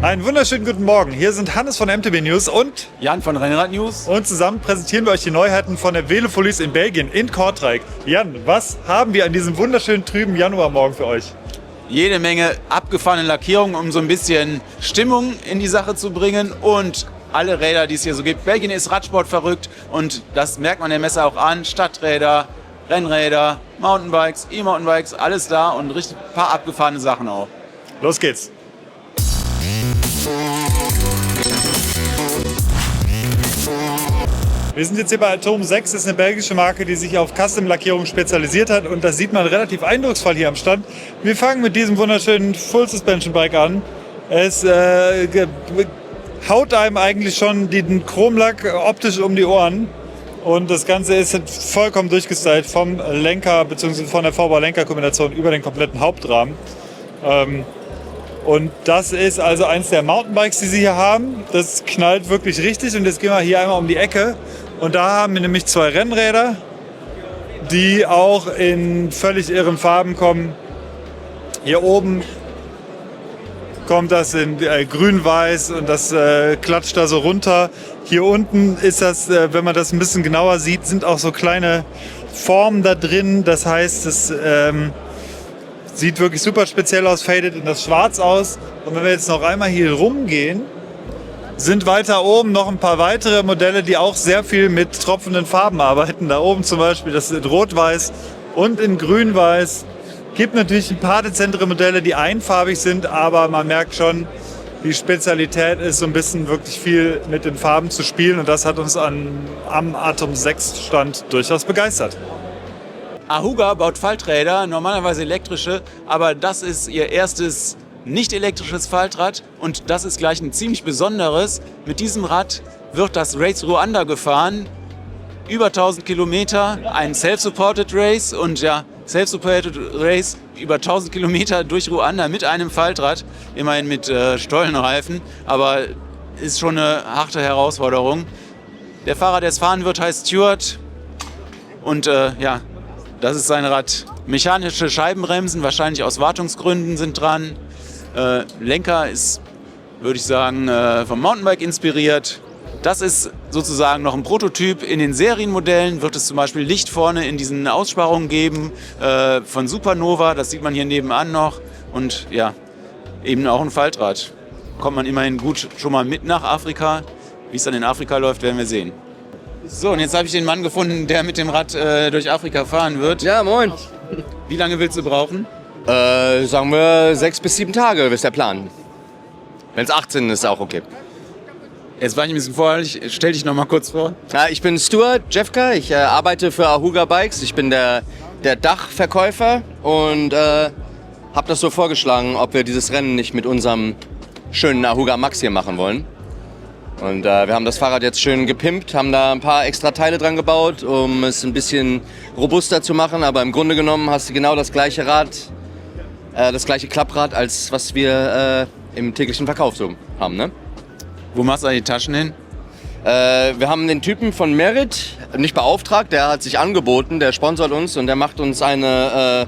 Einen wunderschönen guten Morgen. Hier sind Hannes von MTB News und Jan von Rennrad News. Und zusammen präsentieren wir euch die Neuheiten von der Velopolis in Belgien, in Kortrijk. Jan, was haben wir an diesem wunderschönen trüben Januarmorgen für euch? Jede Menge abgefahrene Lackierungen, um so ein bisschen Stimmung in die Sache zu bringen und alle Räder, die es hier so gibt. Belgien ist Radsport verrückt und das merkt man der Messe auch an. Stadträder, Rennräder, Mountainbikes, E-Mountainbikes, alles da und richtig ein paar abgefahrene Sachen auch. Los geht's! Wir sind jetzt hier bei Atom 6, das ist eine belgische Marke, die sich auf Custom-Lackierung spezialisiert hat und das sieht man relativ eindrucksvoll hier am Stand. Wir fangen mit diesem wunderschönen Full-Suspension-Bike an. Es haut einem eigentlich schon den Chromlack optisch um die Ohren und das Ganze ist vollkommen durchgestylt vom Lenker bzw. von der Vorbau-Lenker-Kombination über den kompletten Hauptrahmen. Und das ist also eins der Mountainbikes, die sie hier haben. Das knallt wirklich richtig und jetzt gehen wir hier einmal um die Ecke. Und da haben wir nämlich zwei Rennräder, die auch in völlig irren Farben kommen. Hier oben kommt das in grün-weiß und das klatscht da so runter. Hier unten ist das, wenn man das ein bisschen genauer sieht, sind auch so kleine Formen da drin. Das heißt, es sieht wirklich super speziell aus, fadet in das Schwarz aus. Und wenn wir jetzt noch einmal hier rumgehen, sind weiter oben noch ein paar weitere Modelle, die auch sehr viel mit tropfenden Farben arbeiten. Da oben zum Beispiel das in Rot-Weiß und in Grün-Weiß. Gibt natürlich ein paar dezentere Modelle, die einfarbig sind, aber man merkt schon, die Spezialität ist so ein bisschen wirklich viel mit den Farben zu spielen und das hat uns am Atom 6 Stand durchaus begeistert. Ahuga baut Falträder, normalerweise elektrische, aber das ist ihr erstes nicht elektrisches Faltrad und das ist gleich ein ziemlich besonderes. Mit diesem Rad wird das Race Ruanda gefahren, über 1000 Kilometer, ein Self-Supported Race und ja, Self-Supported Race über 1000 Kilometer durch Ruanda mit einem Faltrad, immerhin mit Stollenreifen, aber ist schon eine harte Herausforderung. Der Fahrer, der es fahren wird, heißt Stuart und ja, das ist sein Rad. Mechanische Scheibenbremsen, wahrscheinlich aus Wartungsgründen, sind dran. Lenker ist, würde ich sagen, vom Mountainbike inspiriert. Das ist sozusagen noch ein Prototyp. In den Serienmodellen wird es zum Beispiel Licht vorne in diesen Aussparungen geben von Supernova. Das sieht man hier nebenan noch. Und ja, eben auch ein Faltrad. Kommt man immerhin gut schon mal mit nach Afrika. Wie es dann in Afrika läuft, werden wir sehen. So, und jetzt habe ich den Mann gefunden, der mit dem Rad durch Afrika fahren wird. Ja, moin. Wie lange willst du brauchen? Sagen wir 6 bis 7 Tage ist der Plan. Wenn es 18 ist, auch okay. Jetzt war ich ein bisschen voreilig. Stell dich noch mal kurz vor. Ja, ich bin Stuart Jeffka, ich arbeite für Ahuga Bikes. Ich bin der Dachverkäufer und habe das so vorgeschlagen, ob wir dieses Rennen nicht mit unserem schönen Ahuga Max hier machen wollen. Und wir haben das Fahrrad jetzt schön gepimpt, haben da ein paar extra Teile dran gebaut, um es ein bisschen robuster zu machen. Aber im Grunde genommen hast du genau das gleiche Rad, das gleiche Klapprad, als was wir im täglichen Verkauf so haben, ne? Wo machst du die Taschen hin? Wir haben den Typen von Merit nicht beauftragt, der hat sich angeboten, der sponsort uns und der macht uns eine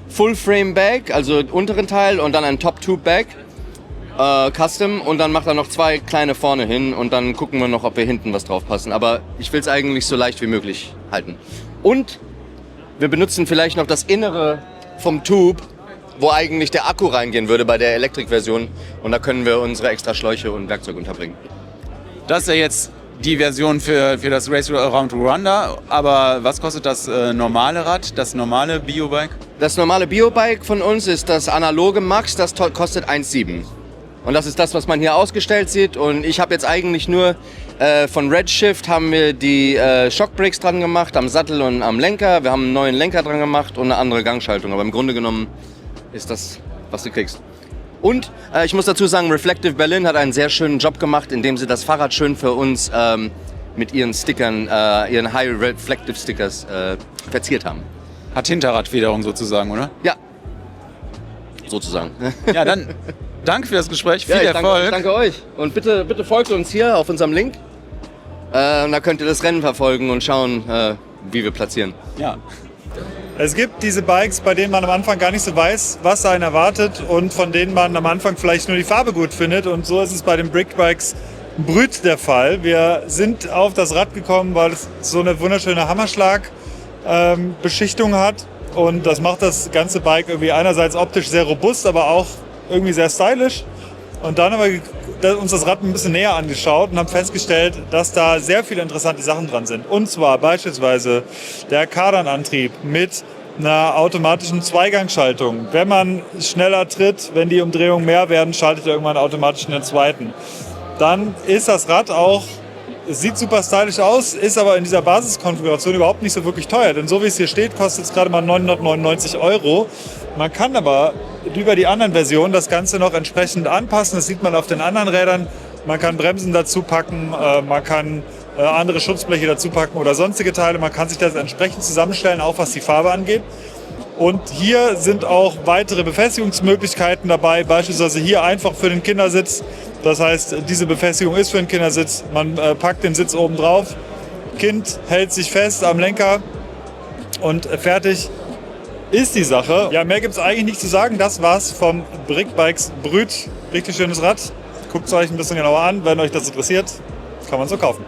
Full-Frame-Bag, also unteren Teil und dann ein Top-Tube-Bag. Custom und dann macht er noch 2 kleine vorne hin und dann gucken wir noch, ob wir hinten was drauf passen. Aber ich will es eigentlich so leicht wie möglich halten. Und wir benutzen vielleicht noch das Innere vom Tube, wo eigentlich der Akku reingehen würde bei der Elektrikversion. Und da können wir unsere extra Schläuche und Werkzeug unterbringen. Das ist ja jetzt die Version für das Race Around Rwanda. Aber was kostet das normale Rad, das normale Biobike? Das normale Biobike von uns ist das analoge Max, das kostet 1,7. Und das ist das, was man hier ausgestellt sieht. Und ich habe jetzt eigentlich nur von Redshift haben wir die Shockbrakes dran gemacht, am Sattel und am Lenker. Wir haben einen neuen Lenker dran gemacht und eine andere Gangschaltung. Aber im Grunde genommen ist das, was du kriegst. Und ich muss dazu sagen, Reflective Berlin hat einen sehr schönen Job gemacht, indem sie das Fahrrad schön für uns mit ihren Stickern, ihren High Reflective Stickers verziert haben. Hat Hinterradfederung sozusagen, oder? Ja, sozusagen. Ja, dann danke für das Gespräch, viel ja, Erfolg. Danke euch. Und bitte folgt uns hier auf unserem Link. Da könnt ihr das Rennen verfolgen und schauen, wie wir platzieren. Ja. Es gibt diese Bikes, bei denen man am Anfang gar nicht so weiß, was einen erwartet und von denen man am Anfang vielleicht nur die Farbe gut findet. Und so ist es bei den Brickbikes Brüt der Fall. Wir sind auf das Rad gekommen, weil es so eine wunderschöne Hammerschlag-Beschichtung hat. Und das macht das ganze Bike irgendwie einerseits optisch sehr robust, aber auch irgendwie sehr stylisch. Und dann haben wir uns das Rad ein bisschen näher angeschaut und haben festgestellt, dass da sehr viele interessante Sachen dran sind. Und zwar beispielsweise der Kardanantrieb mit einer automatischen Zweigangschaltung. Wenn man schneller tritt, wenn die Umdrehungen mehr werden, schaltet er irgendwann automatisch in den zweiten. Dann ist das Rad auch, es sieht super stylisch aus, ist aber in dieser Basiskonfiguration überhaupt nicht so wirklich teuer. Denn so wie es hier steht, kostet es gerade mal 999 €. Man kann aber über die anderen Versionen das Ganze noch entsprechend anpassen. Das sieht man auf den anderen Rädern. Man kann Bremsen dazu packen, man kann andere Schutzbleche dazu packen oder sonstige Teile. Man kann sich das entsprechend zusammenstellen, auch was die Farbe angeht. Und hier sind auch weitere Befestigungsmöglichkeiten dabei, beispielsweise hier einfach für den Kindersitz. Das heißt, diese Befestigung ist für den Kindersitz. Man packt den Sitz oben drauf, Kind hält sich fest am Lenker und fertig ist die Sache. Ja, mehr gibt es eigentlich nicht zu sagen. Das war's vom Brickbikes Brüt. Richtig schönes Rad. Guckt es euch ein bisschen genauer an. Wenn euch das interessiert, kann man es so kaufen.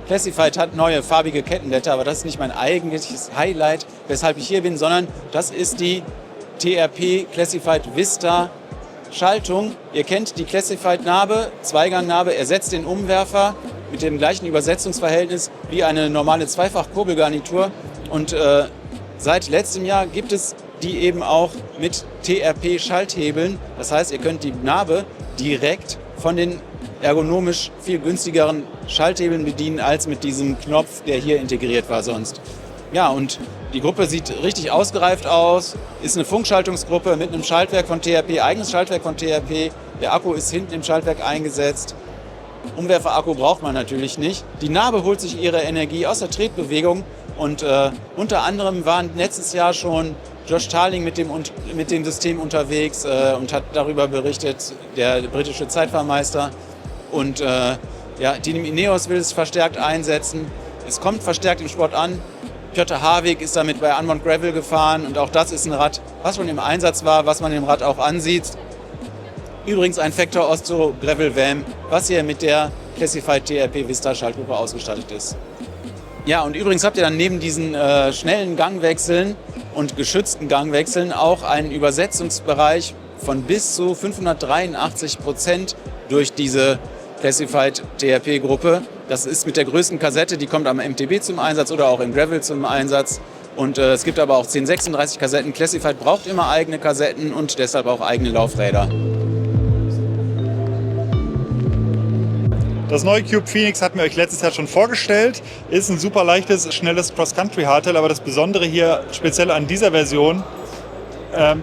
Classified hat neue farbige Kettenblätter, aber das ist nicht mein eigentliches Highlight, weshalb ich hier bin, sondern das ist die TRP Classified Vista Schaltung. Ihr kennt die Classified Narbe, Zweigangnarbe, ersetzt den Umwerfer mit dem gleichen Übersetzungsverhältnis wie eine normale Zweifach-Kurbelgarnitur. Und seit letztem Jahr gibt es die eben auch mit TRP-Schalthebeln. Das heißt, ihr könnt die Narbe direkt von den ergonomisch viel günstigeren Schalthebeln bedienen als mit diesem Knopf, der hier integriert war sonst. Ja, und die Gruppe sieht richtig ausgereift aus, ist eine Funkschaltungsgruppe mit einem Schaltwerk von TRP, eigenes Schaltwerk von TRP. Der Akku ist hinten im Schaltwerk eingesetzt. Umwerferakku braucht man natürlich nicht. Die Narbe holt sich ihre Energie aus der Tretbewegung und unter anderem waren letztes Jahr schon Josh Tarling mit dem System unterwegs und hat darüber berichtet, der britische Zeitfahrmeister. Und Team Ineos will es verstärkt einsetzen. Es kommt verstärkt im Sport an. Piotr Harwig ist damit bei Unbound Gravel gefahren und auch das ist ein Rad, was schon im Einsatz war, was man dem Rad auch ansieht. Übrigens ein Factor Osto Gravel Van, was hier mit der Classified TRP Vista Schaltgruppe ausgestattet ist. Ja, und übrigens habt ihr dann neben diesen schnellen Gangwechseln und geschützten Gangwechseln auch einen Übersetzungsbereich von bis zu 583% durch diese Classified TRP-Gruppe. Das ist mit der größten Kassette, die kommt am MTB zum Einsatz oder auch im Gravel zum Einsatz. Und es gibt aber auch 1036 Kassetten. Classified braucht immer eigene Kassetten und deshalb auch eigene Laufräder. Das neue Cube Phoenix hatten wir euch letztes Jahr schon vorgestellt. Ist ein super leichtes, schnelles Cross-Country-Hardtail, aber das Besondere hier speziell an dieser Version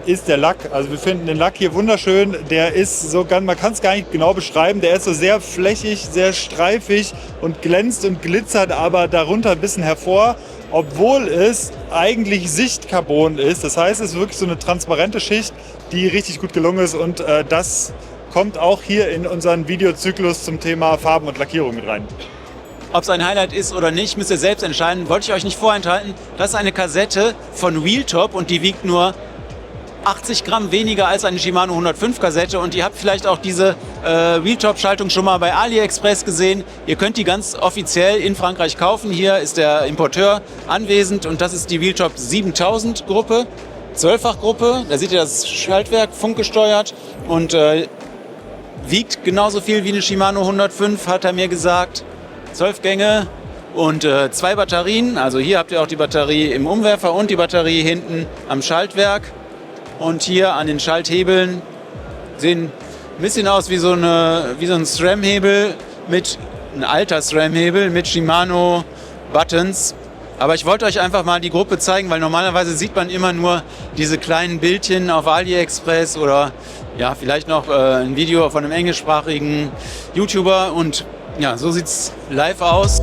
ist der Lack. Also wir finden den Lack hier wunderschön. Der ist so, man kann es gar nicht genau beschreiben. Der ist so sehr flächig, sehr streifig und glänzt und glitzert aber darunter ein bisschen hervor, obwohl es eigentlich Sichtcarbon ist. Das heißt, es ist wirklich so eine transparente Schicht, die richtig gut gelungen ist und das kommt auch hier in unseren Videozyklus zum Thema Farben und Lackierung mit rein. Ob es ein Highlight ist oder nicht, müsst ihr selbst entscheiden. Wollte ich euch nicht vorenthalten. Das ist eine Kassette von Wheeltop und die wiegt nur 80 Gramm weniger als eine Shimano 105 Kassette und ihr habt vielleicht auch diese Wheeltop-Schaltung schon mal bei AliExpress gesehen. Ihr könnt die ganz offiziell in Frankreich kaufen. Hier ist der Importeur anwesend und das ist die Wheeltop 7000 Gruppe, 12-fach Gruppe. Da seht ihr das Schaltwerk, funkgesteuert und wiegt genauso viel wie eine Shimano 105, hat er mir gesagt. 12 Gänge und 2 Batterien. Also hier habt ihr auch die Batterie im Umwerfer und die Batterie hinten am Schaltwerk. Und hier an den Schalthebeln sehen ein bisschen aus wie so ein SRAM-Hebel, ein alter SRAM-Hebel mit Shimano Buttons. Aber ich wollte euch einfach mal die Gruppe zeigen, weil normalerweise sieht man immer nur diese kleinen Bildchen auf AliExpress oder ja, vielleicht noch ein Video von einem englischsprachigen YouTuber. Und ja, so sieht es live aus.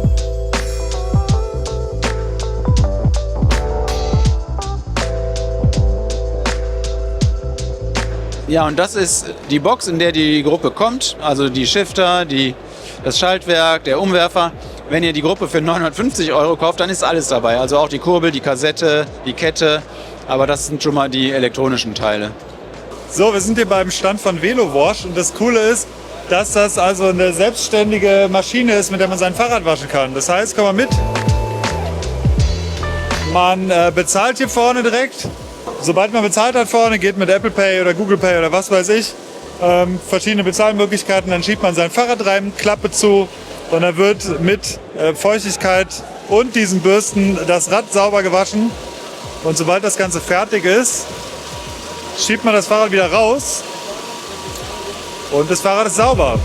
Ja, und das ist die Box, in der die Gruppe kommt, also die Shifter, das Schaltwerk, der Umwerfer. wenn ihr die Gruppe für 950 € kauft, dann ist alles dabei. Also auch die Kurbel, die Kassette, die Kette. Aber das sind schon mal die elektronischen Teile. So, wir sind hier beim Stand von VeloWash und das Coole ist, dass das also eine selbstständige Maschine ist, mit der man sein Fahrrad waschen kann. Das heißt, komm mal mit. Man bezahlt hier vorne direkt. Sobald man bezahlt hat vorne, geht mit Apple Pay oder Google Pay oder was weiß ich, verschiedene Bezahlmöglichkeiten, dann schiebt man sein Fahrrad rein, Klappe zu und dann wird mit Feuchtigkeit und diesen Bürsten das Rad sauber gewaschen. Und sobald das Ganze fertig ist, schiebt man das Fahrrad wieder raus und das Fahrrad ist sauber.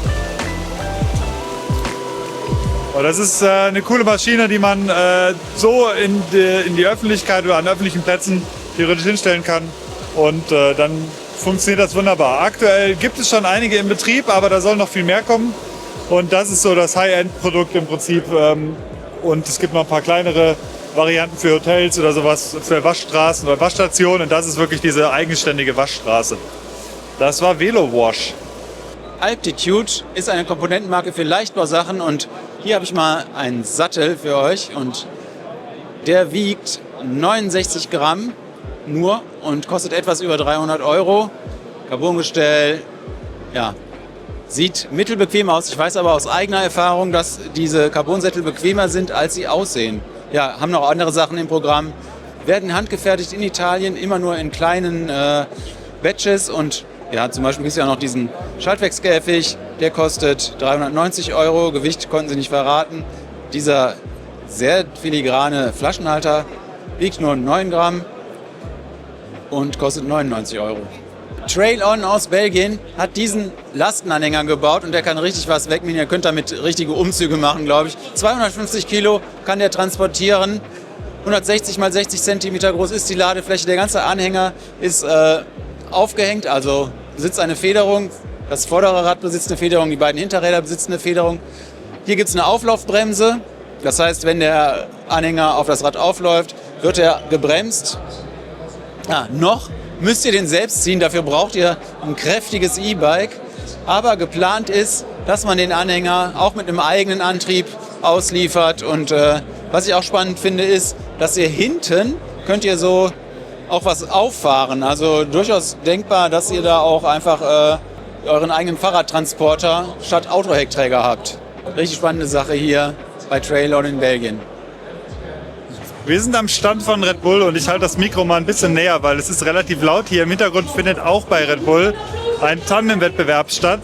Und das ist eine coole Maschine, die man so in die Öffentlichkeit oder an öffentlichen Plätzen theoretisch hinstellen kann. Und dann funktioniert das wunderbar. Aktuell gibt es schon einige im Betrieb, aber da soll noch viel mehr kommen. Und das ist so das High-End-Produkt im Prinzip. Und es gibt noch ein paar kleinere Varianten für Hotels oder sowas, für Waschstraßen oder Waschstationen. Und das ist wirklich diese eigenständige Waschstraße. Das war VeloWash. Altitude ist eine Komponentenmarke für Leichtbausachen und hier habe ich mal einen Sattel für euch und der wiegt 69 Gramm nur und kostet etwas über 300 €. Carbongestell, ja, sieht mittelbequem aus. Ich weiß aber aus eigener Erfahrung, dass diese Carbonsättel bequemer sind, als sie aussehen. Ja, haben noch andere Sachen im Programm. Werden handgefertigt in Italien, immer nur in kleinen Batches. Und ja, zum Beispiel gibt es ja noch diesen Schaltwerkskäfig, der kostet 390 €. Gewicht konnten sie nicht verraten. Dieser sehr filigrane Flaschenhalter wiegt nur 9 Gramm und kostet 99 €. Trail On aus Belgien hat diesen Lastenanhänger gebaut und der kann richtig was wegnehmen. Ihr könnt damit richtige Umzüge machen, glaube ich. 250 Kilo kann der transportieren. 160 mal 60 Zentimeter groß ist die Ladefläche. Der ganze Anhänger ist aufgehängt, also besitzt eine Federung. Das vordere Rad besitzt eine Federung, die beiden Hinterräder besitzen eine Federung. Hier gibt es eine Auflaufbremse. Das heißt, wenn der Anhänger auf das Rad aufläuft, wird er gebremst. Noch müsst ihr den selbst ziehen, dafür braucht ihr ein kräftiges E-Bike. Aber geplant ist, dass man den Anhänger auch mit einem eigenen Antrieb ausliefert. Und was ich auch spannend finde, ist, dass ihr hinten könnt ihr so auch was auffahren. Also durchaus denkbar, dass ihr da auch einfach euren eigenen Fahrradtransporter statt Autoheckträger habt. Richtig spannende Sache hier bei Trail On in Belgien. Wir sind am Stand von Red Bull und ich halte das Mikro mal ein bisschen näher, weil es ist relativ laut hier. Im Hintergrund findet auch bei Red Bull ein Tandem-Wettbewerb statt.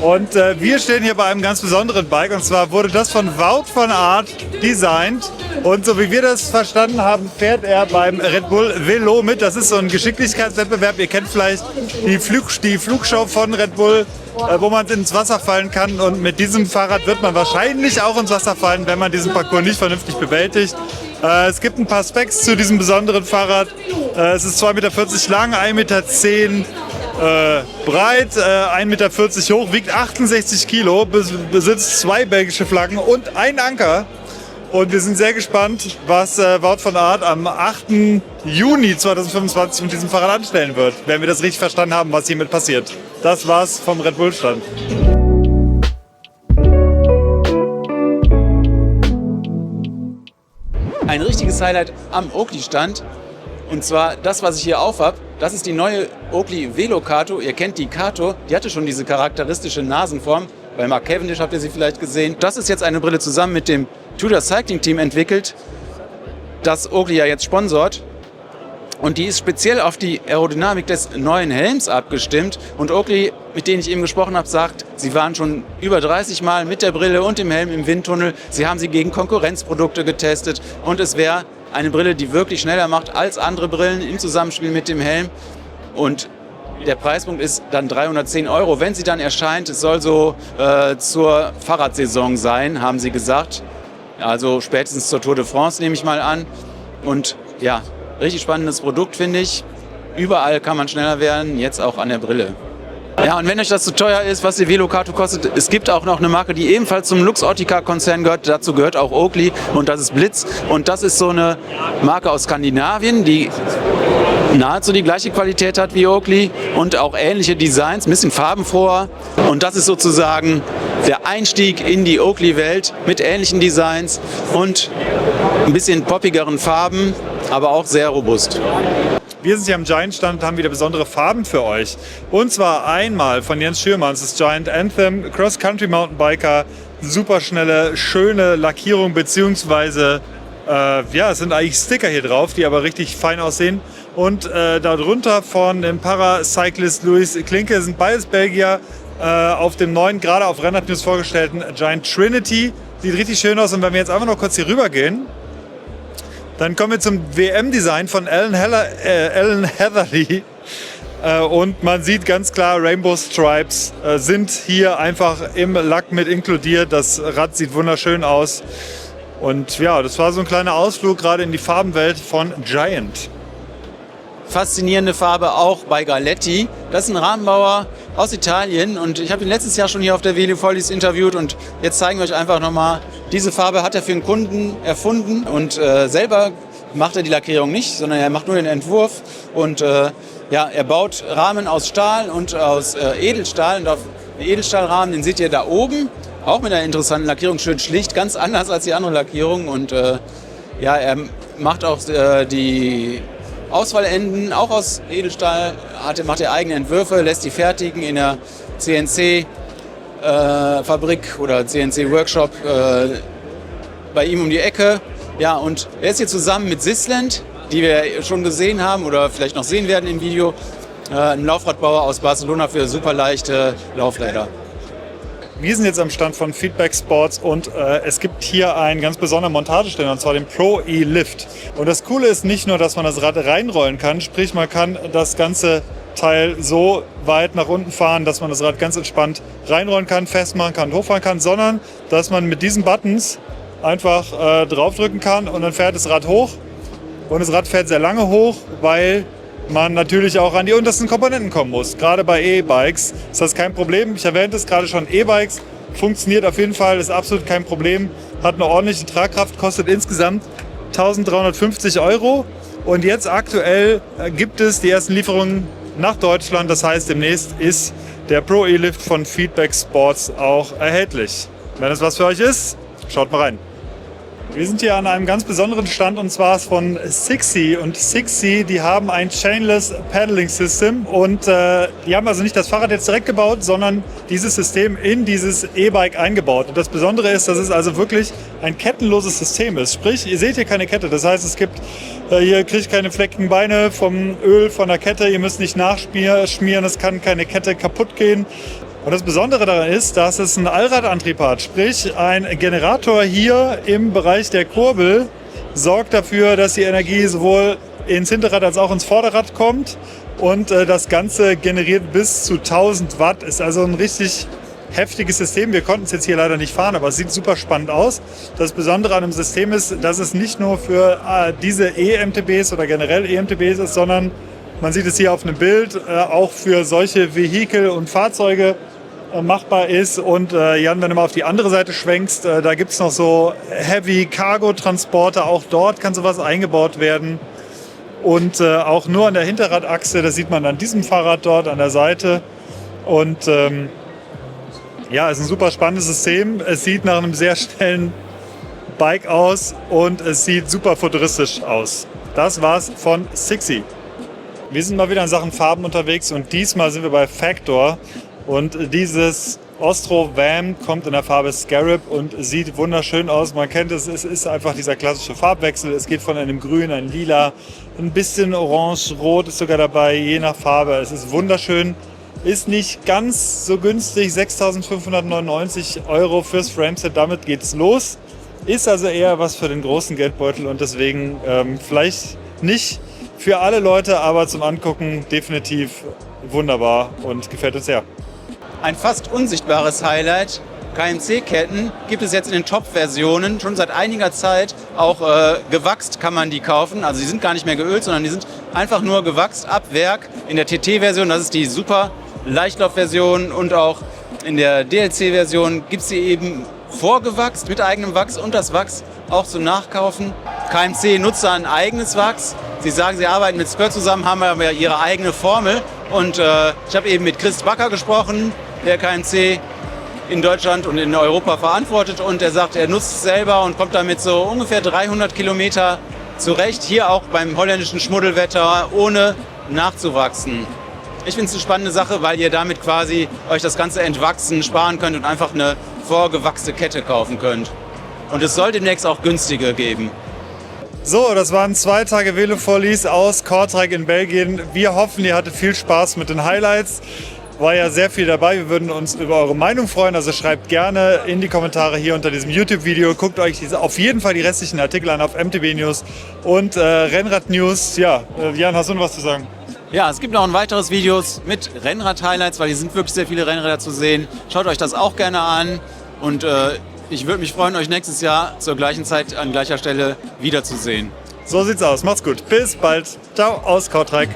Und wir stehen hier bei einem ganz besonderen Bike und zwar wurde das von Wout van Aert designt. Und so wie wir das verstanden haben, fährt er beim Red Bull Velo mit. Das ist so ein Geschicklichkeitswettbewerb. Ihr kennt vielleicht die Flugshow von Red Bull, wo man ins Wasser fallen kann. Und mit diesem Fahrrad wird man wahrscheinlich auch ins Wasser fallen, wenn man diesen Parcours nicht vernünftig bewältigt. Es gibt ein paar Specs zu diesem besonderen Fahrrad. Es ist 2,40 Meter lang, 1,10 Meter breit, 1,40 Meter hoch, wiegt 68 Kilo, besitzt 2 belgische Flaggen und einen Anker. Und wir sind sehr gespannt, was Wout van Aert am 8. Juni 2025 mit diesem Fahrrad anstellen wird, wenn wir das richtig verstanden haben, was hiermit passiert. Das war's vom Red Bull Stand. Ein richtiges Highlight am Oakley-Stand. Und zwar das, was ich hier aufhab, das ist die neue Oakley Velo Kato. Ihr kennt die Kato, die hatte schon diese charakteristische Nasenform. Bei Mark Cavendish habt ihr sie vielleicht gesehen. Das ist jetzt eine Brille zusammen mit dem Tudor Cycling Team entwickelt, das Oakley ja jetzt sponsort. Und die ist speziell auf die Aerodynamik des neuen Helms abgestimmt. Und Oakley, mit denen ich eben gesprochen habe, sagt, sie waren schon über 30 Mal mit der Brille und dem Helm im Windtunnel. Sie haben sie gegen Konkurrenzprodukte getestet. Und es wäre eine Brille, die wirklich schneller macht als andere Brillen im Zusammenspiel mit dem Helm. Und der Preispunkt ist dann 310 €, wenn sie dann erscheint. Es soll so zur Fahrradsaison sein, haben sie gesagt. Also spätestens zur Tour de France nehme ich mal an. Und ja, richtig spannendes Produkt, finde ich. Überall kann man schneller werden, jetzt auch an der Brille. Ja, und wenn euch das zu teuer ist, was die Velo Kato kostet, es gibt auch noch eine Marke, die ebenfalls zum Luxottica-Konzern gehört. Dazu gehört auch Oakley und das ist Blitz. Und das ist so eine Marke aus Skandinavien, die nahezu die gleiche Qualität hat wie Oakley und auch ähnliche Designs, ein bisschen farbenfroher. Und das ist sozusagen der Einstieg in die Oakley-Welt mit ähnlichen Designs und ein bisschen poppigeren Farben, aber auch sehr robust. Wir sind hier am Giant-Stand und haben wieder besondere Farben für euch. Und zwar einmal von Jens Schürmanns, das Giant Anthem Cross Country Mountainbiker. Superschnelle, schöne Lackierung, beziehungsweise es sind eigentlich Sticker hier drauf, die aber richtig fein aussehen. Und darunter von dem Paracyclist Luis Klinke, sind beides Belgier, auf dem neuen, gerade auf Rennrad News vorgestellten Giant Trinity. Sieht richtig schön aus. Und wenn wir jetzt einfach noch kurz hier rüber gehen, dann kommen wir zum WM-Design von Alan Heatherly. Und man sieht ganz klar, Rainbow Stripes sind hier einfach im Lack mit inkludiert. Das Rad sieht wunderschön aus. Und ja, das war so ein kleiner Ausflug gerade in die Farbenwelt von Giant. Faszinierende Farbe auch bei Galetti. Das ist ein Rahmenbauer aus Italien und ich habe ihn letztes Jahr schon hier auf der Velofolis interviewt und jetzt zeigen wir euch einfach nochmal, diese Farbe hat er für einen Kunden erfunden und selber macht er die Lackierung nicht, sondern er macht nur den Entwurf und er baut Rahmen aus Stahl und aus Edelstahl und auf den Edelstahlrahmen, den seht ihr da oben, auch mit einer interessanten Lackierung, schön schlicht, ganz anders als die andere Lackierung und er macht auch die Auswahlenden, auch aus Edelstahl, macht er eigene Entwürfe, lässt die fertigen in der CNC-Fabrik oder CNC-Workshop bei ihm um die Ecke. Ja, und er ist hier zusammen mit Sisland, die wir schon gesehen haben oder vielleicht noch sehen werden im Video, ein Laufradbauer aus Barcelona für super leichte Laufräder. Wir sind jetzt am Stand von Feedback Sports und es gibt hier einen ganz besonderen Montageständer, und zwar den Pro E-Lift. Und das Coole ist nicht nur, dass man das Rad reinrollen kann, sprich man kann das ganze Teil so weit nach unten fahren, dass man das Rad ganz entspannt reinrollen kann, festmachen kann und hochfahren kann, sondern dass man mit diesen Buttons einfach draufdrücken kann und dann fährt das Rad hoch. Und das Rad fährt sehr lange hoch, weil man natürlich auch an die untersten Komponenten kommen muss. Gerade bei E-Bikes ist das kein Problem. Ich erwähnte es gerade schon, E-Bikes funktioniert auf jeden Fall, ist absolut kein Problem. Hat eine ordentliche Tragkraft, kostet insgesamt 1.350 €. Und jetzt aktuell gibt es die ersten Lieferungen nach Deutschland. Das heißt, demnächst ist der Pro E-Lift von Feedback Sports auch erhältlich. Wenn es was für euch ist, schaut mal rein. Wir sind hier an einem ganz besonderen Stand und zwar von Sixi. Und Sixi, die haben ein Chainless Pedaling System und die haben also nicht das Fahrrad jetzt direkt gebaut, sondern dieses System in dieses E-Bike eingebaut. Und das Besondere ist, dass es also wirklich ein kettenloses System ist. Sprich, ihr seht hier keine Kette. Das heißt, es gibt hier kriegt keine fleckigen Beine vom Öl von der Kette. Ihr müsst nicht nachschmieren, es kann keine Kette kaputt gehen. Und das Besondere daran ist, dass es einen Allradantrieb hat, sprich ein Generator hier im Bereich der Kurbel sorgt dafür, dass die Energie sowohl ins Hinterrad als auch ins Vorderrad kommt und das Ganze generiert bis zu 1000 Watt, ist also ein richtig heftiges System. Wir konnten es jetzt hier leider nicht fahren, aber es sieht super spannend aus. Das Besondere an dem System ist, dass es nicht nur für diese E-MTBs oder generell E-MTBs ist, sondern man sieht es hier auf einem Bild, auch für solche Vehikel und Fahrzeuge machbar ist. Und Jan, wenn du mal auf die andere Seite schwenkst, da gibt es noch so Heavy-Cargo-Transporter. Auch dort kann sowas eingebaut werden. Und auch nur an der Hinterradachse, das sieht man an diesem Fahrrad dort an der Seite. Und ist ein super spannendes System. Es sieht nach einem sehr schnellen Bike aus und es sieht super futuristisch aus. Das war's von Sixi. Wir sind mal wieder in Sachen Farben unterwegs und diesmal sind wir bei Factor. Und dieses Ostro Van kommt in der Farbe Scarab und sieht wunderschön aus. Man kennt es, es ist einfach dieser klassische Farbwechsel. Es geht von einem Grün, ein Lila, ein bisschen Orange, Rot ist sogar dabei, je nach Farbe. Es ist wunderschön, ist nicht ganz so günstig, 6.599 € fürs Frameset, damit geht's los. Ist also eher was für den großen Geldbeutel und deswegen vielleicht nicht für alle Leute, aber zum Angucken definitiv wunderbar und gefällt uns sehr. Ein fast unsichtbares Highlight. KMC-Ketten gibt es jetzt in den Top-Versionen schon seit einiger Zeit. Auch gewachst kann man die kaufen. Also die sind gar nicht mehr geölt, sondern die sind einfach nur gewachst ab Werk. In der TT-Version, das ist die super Leichtlauf-Version, und auch in der DLC-Version gibt es sie eben vorgewachst mit eigenem Wachs und das Wachs auch zum Nachkaufen. KMC nutzt da ein eigenes Wachs. Sie sagen, sie arbeiten mit Skör zusammen, haben aber ihre eigene Formel. Und ich habe eben mit Chris Backer gesprochen, der KMC in Deutschland und in Europa verantwortet. Und er sagt, er nutzt es selber und kommt damit so ungefähr 300 Kilometer zurecht. Hier auch beim holländischen Schmuddelwetter, ohne nachzuwachsen. Ich finde es eine spannende Sache, weil ihr damit quasi euch das ganze Entwachsen sparen könnt und einfach eine vorgewachste Kette kaufen könnt. Und es soll demnächst auch günstige geben. So, das waren 2 Tage Velo4Lease aus Kortrijk in Belgien. Wir hoffen, ihr hattet viel Spaß mit den Highlights. War ja sehr viel dabei. Wir würden uns über eure Meinung freuen. Also schreibt gerne in die Kommentare hier unter diesem YouTube-Video. Guckt euch auf jeden Fall die restlichen Artikel an auf MTB News und Rennrad News. Ja, Jan, hast du noch was zu sagen? Ja, es gibt noch ein weiteres Video mit Rennrad-Highlights, weil hier sind wirklich sehr viele Rennräder zu sehen. Schaut euch das auch gerne an und ich würde mich freuen, euch nächstes Jahr zur gleichen Zeit an gleicher Stelle wiederzusehen. So sieht's aus. Macht's gut. Bis bald. Ciao aus Kortrijk.